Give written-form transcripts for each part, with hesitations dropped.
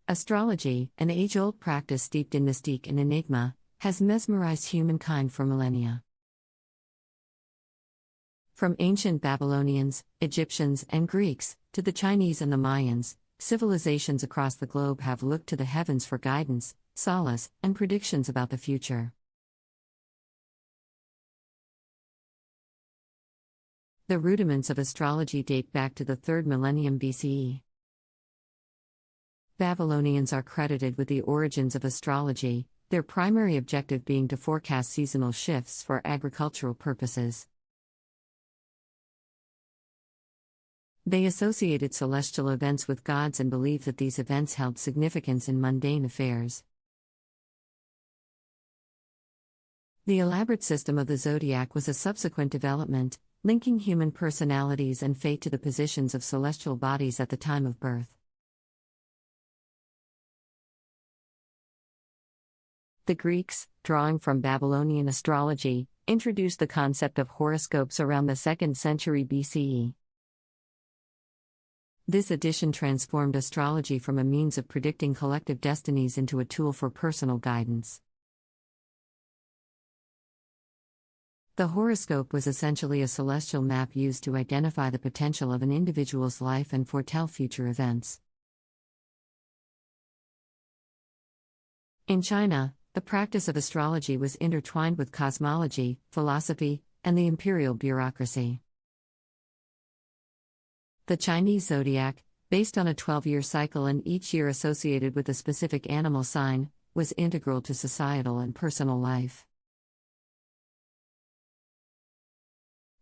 Astrology, an age-old practice steeped in mystique and enigma, has mesmerized humankind for millennia. From ancient Babylonians, Egyptians, and Greeks, to the Chinese and the Mayans, civilizations across the globe have looked to the heavens for guidance, solace, and predictions about the future. The rudiments of astrology date back to the 3rd millennium BCE. Babylonians are credited with the origins of astrology, their primary objective being to forecast seasonal shifts for agricultural purposes. They associated celestial events with gods and believed that these events held significance in mundane affairs. The elaborate system of the zodiac was a subsequent development, linking human personalities and fate to the positions of celestial bodies at the time of birth. The Greeks, drawing from Babylonian astrology, introduced the concept of horoscopes around the 2nd century BCE. This addition transformed astrology from a means of predicting collective destinies into a tool for personal guidance. The horoscope was essentially a celestial map used to identify the potential of an individual's life and foretell future events. In China, the practice of astrology was intertwined with cosmology, philosophy, and the imperial bureaucracy. The Chinese zodiac, based on a 12-year cycle and each year associated with a specific animal sign, was integral to societal and personal life.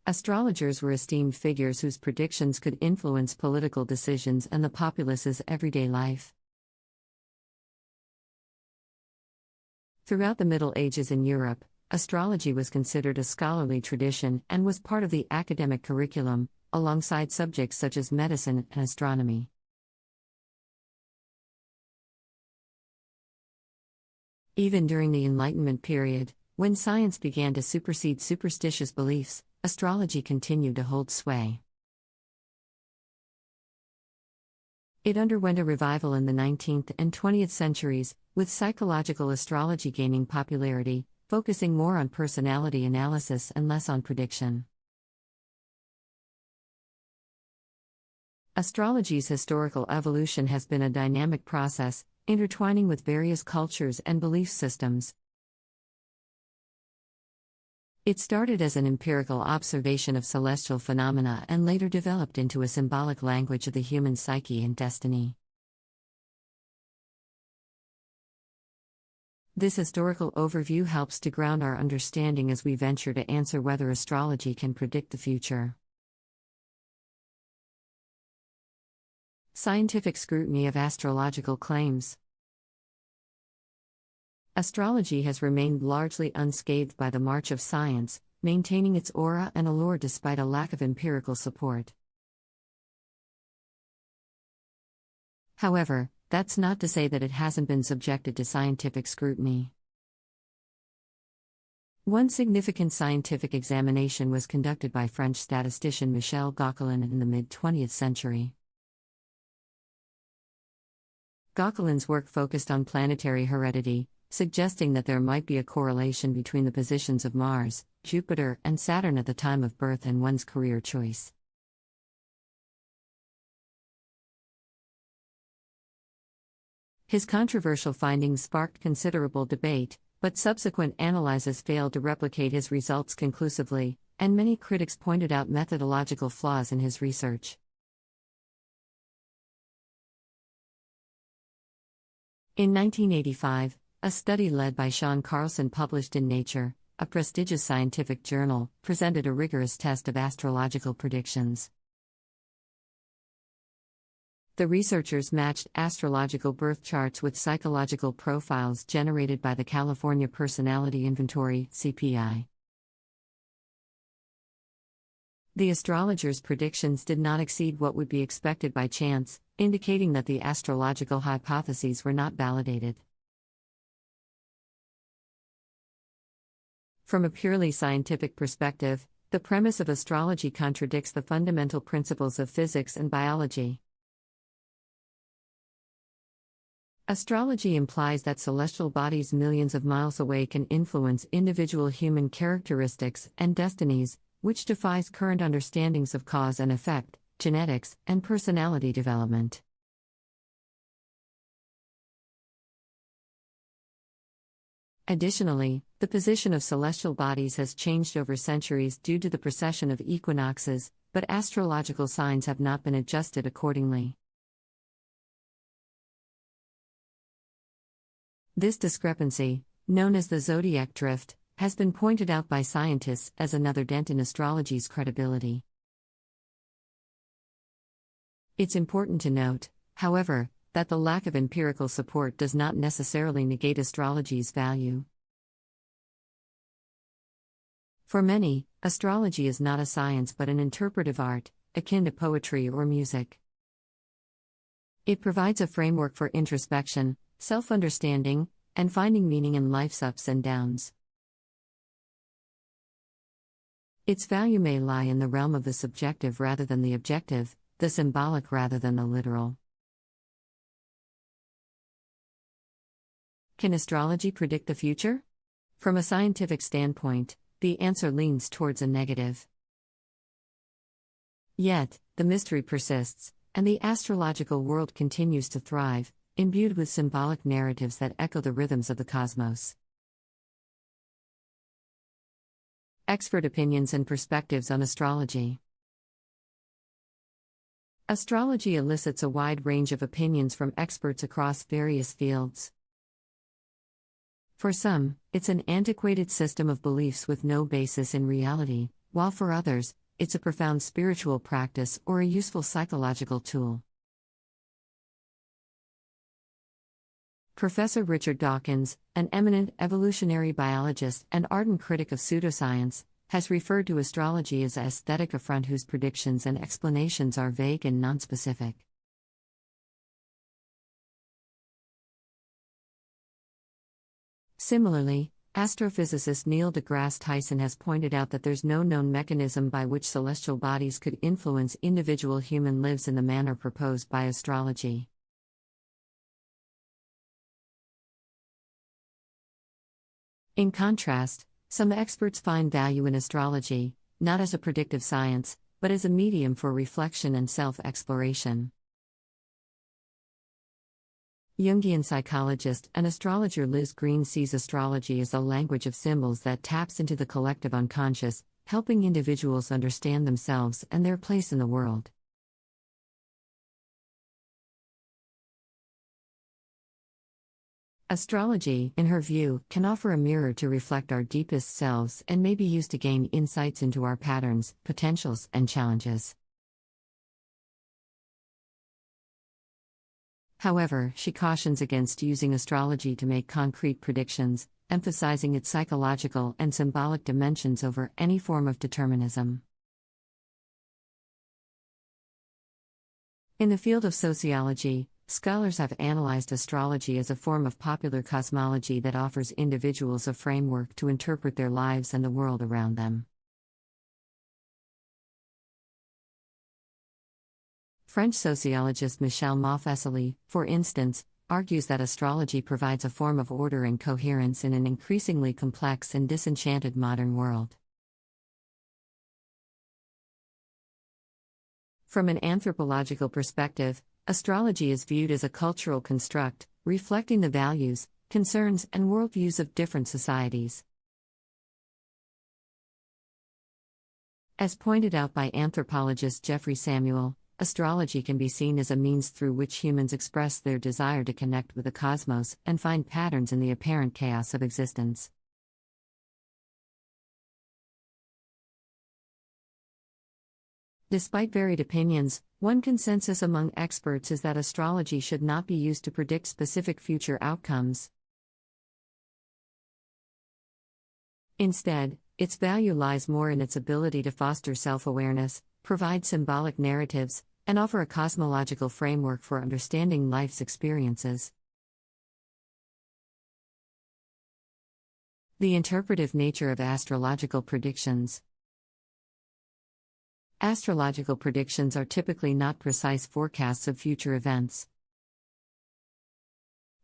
Astrologers were esteemed figures whose predictions could influence political decisions and the populace's everyday life. Throughout the Middle Ages in Europe, astrology was considered a scholarly tradition and was part of the academic curriculum, alongside subjects such as medicine and astronomy. Even during the Enlightenment period, when science began to supersede superstitious beliefs, astrology continued to hold sway. It underwent a revival in the 19th and 20th centuries, with psychological astrology gaining popularity, focusing more on personality analysis and less on prediction. Astrology's historical evolution has been a dynamic process, intertwining with various cultures and belief systems. It started as an empirical observation of celestial phenomena and later developed into a symbolic language of the human psyche and destiny. This historical overview helps to ground our understanding as we venture to answer whether astrology can predict the future. Scientific scrutiny of astrological claims. Astrology has remained largely unscathed by the march of science, maintaining its aura and allure despite a lack of empirical support. However, that's not to say that it hasn't been subjected to scientific scrutiny. One significant scientific examination was conducted by French statistician Michel Gauquelin in the mid-20th century. Gauquelin's work focused on planetary heredity, suggesting that there might be a correlation between the positions of Mars, Jupiter, and Saturn at the time of birth and one's career choice. His controversial findings sparked considerable debate, but subsequent analyses failed to replicate his results conclusively, and many critics pointed out methodological flaws in his research. In 1985, a study led by Sean Carlson published in Nature, a prestigious scientific journal, presented a rigorous test of astrological predictions. The researchers matched astrological birth charts with psychological profiles generated by the California Personality Inventory (CPI). The astrologers' predictions did not exceed what would be expected by chance, indicating that the astrological hypotheses were not validated. From a purely scientific perspective, the premise of astrology contradicts the fundamental principles of physics and biology. Astrology implies that celestial bodies millions of miles away can influence individual human characteristics and destinies, which defies current understandings of cause and effect, genetics, and personality development. Additionally, the position of celestial bodies has changed over centuries due to the precession of equinoxes, but astrological signs have not been adjusted accordingly. This discrepancy, known as the zodiac drift, has been pointed out by scientists as another dent in astrology's credibility. It's important to note, however, that the lack of empirical support does not necessarily negate astrology's value. For many, astrology is not a science but an interpretive art, akin to poetry or music. It provides a framework for introspection, self-understanding, and finding meaning in life's ups and downs. Its value may lie in the realm of the subjective rather than the objective, the symbolic rather than the literal. Can astrology predict the future? From a scientific standpoint, the answer leans towards a negative. Yet, the mystery persists, and the astrological world continues to thrive, imbued with symbolic narratives that echo the rhythms of the cosmos. Expert opinions and perspectives on astrology. Astrology elicits a wide range of opinions from experts across various fields. For some, it's an antiquated system of beliefs with no basis in reality, while for others, it's a profound spiritual practice or a useful psychological tool. Professor Richard Dawkins, an eminent evolutionary biologist and ardent critic of pseudoscience, has referred to astrology as an aesthetic affront whose predictions and explanations are vague and nonspecific. Similarly, astrophysicist Neil deGrasse Tyson has pointed out that there's no known mechanism by which celestial bodies could influence individual human lives in the manner proposed by astrology. In contrast, some experts find value in astrology, not as a predictive science, but as a medium for reflection and self-exploration. Jungian psychologist and astrologer Liz Green sees astrology as a language of symbols that taps into the collective unconscious, helping individuals understand themselves and their place in the world. Astrology, in her view, can offer a mirror to reflect our deepest selves and may be used to gain insights into our patterns, potentials, and challenges. However, she cautions against using astrology to make concrete predictions, emphasizing its psychological and symbolic dimensions over any form of determinism. In the field of sociology, scholars have analyzed astrology as a form of popular cosmology that offers individuals a framework to interpret their lives and the world around them. French sociologist Michel Maufesely, for instance, argues that astrology provides a form of order and coherence in an increasingly complex and disenchanted modern world. From an anthropological perspective, astrology is viewed as a cultural construct, reflecting the values, concerns, and worldviews of different societies. As pointed out by anthropologist Jeffrey Samuel, astrology can be seen as a means through which humans express their desire to connect with the cosmos and find patterns in the apparent chaos of existence. Despite varied opinions, one consensus among experts is that astrology should not be used to predict specific future outcomes. Instead, its value lies more in its ability to foster self-awareness, provide symbolic narratives, and offer a cosmological framework for understanding life's experiences. The interpretive nature of astrological predictions. Astrological predictions are typically not precise forecasts of future events.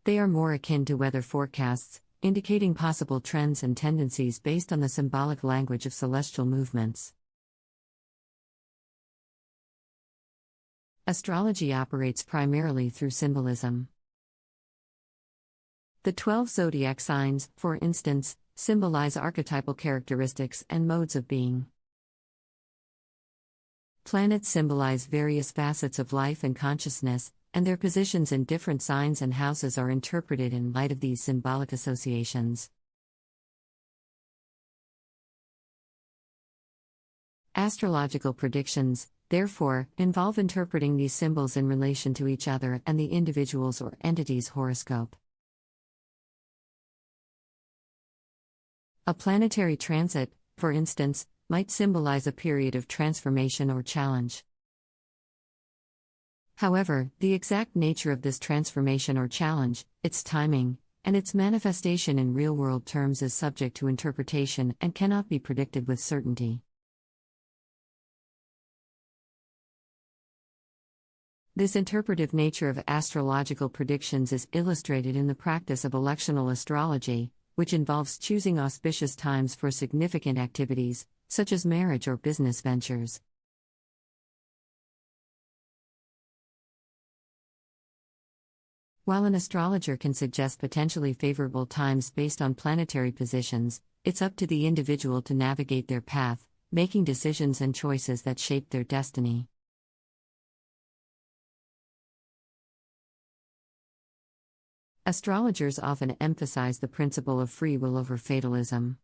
They are more akin to weather forecasts, indicating possible trends and tendencies based on the symbolic language of celestial movements. Astrology operates primarily through symbolism. The 12 zodiac signs, for instance, symbolize archetypal characteristics and modes of being. Planets symbolize various facets of life and consciousness, and their positions in different signs and houses are interpreted in light of these symbolic associations. Astrological predictions, therefore, involve interpreting these symbols in relation to each other and the individual's or entity's horoscope. A planetary transit, for instance, might symbolize a period of transformation or challenge. However, the exact nature of this transformation or challenge, its timing, and its manifestation in real-world terms is subject to interpretation and cannot be predicted with certainty. This interpretive nature of astrological predictions is illustrated in the practice of electional astrology, which involves choosing auspicious times for significant activities, such as marriage or business ventures. While an astrologer can suggest potentially favorable times based on planetary positions, it's up to the individual to navigate their path, making decisions and choices that shape their destiny. Astrologers often emphasize the principle of free will over fatalism.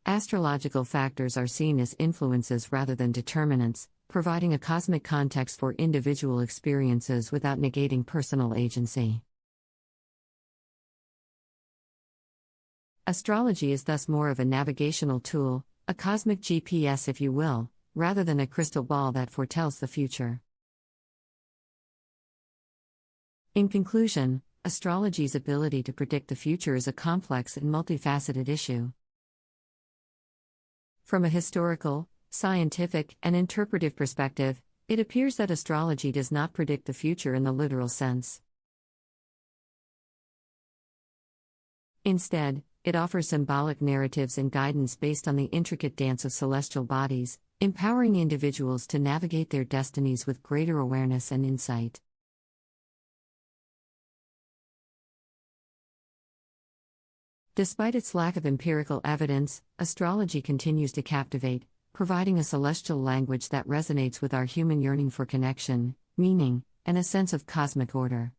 Astrological factors are seen as influences rather than determinants, providing a cosmic context for individual experiences without negating personal agency. Astrology is thus more of a navigational tool, a cosmic GPS if you will, rather than a crystal ball that foretells the future. In conclusion, astrology's ability to predict the future is a complex and multifaceted issue. From a historical, scientific, and interpretive perspective, it appears that astrology does not predict the future in the literal sense. Instead, it offers symbolic narratives and guidance based on the intricate dance of celestial bodies, empowering individuals to navigate their destinies with greater awareness and insight. Despite its lack of empirical evidence, astrology continues to captivate, providing a celestial language that resonates with our human yearning for connection, meaning, and a sense of cosmic order.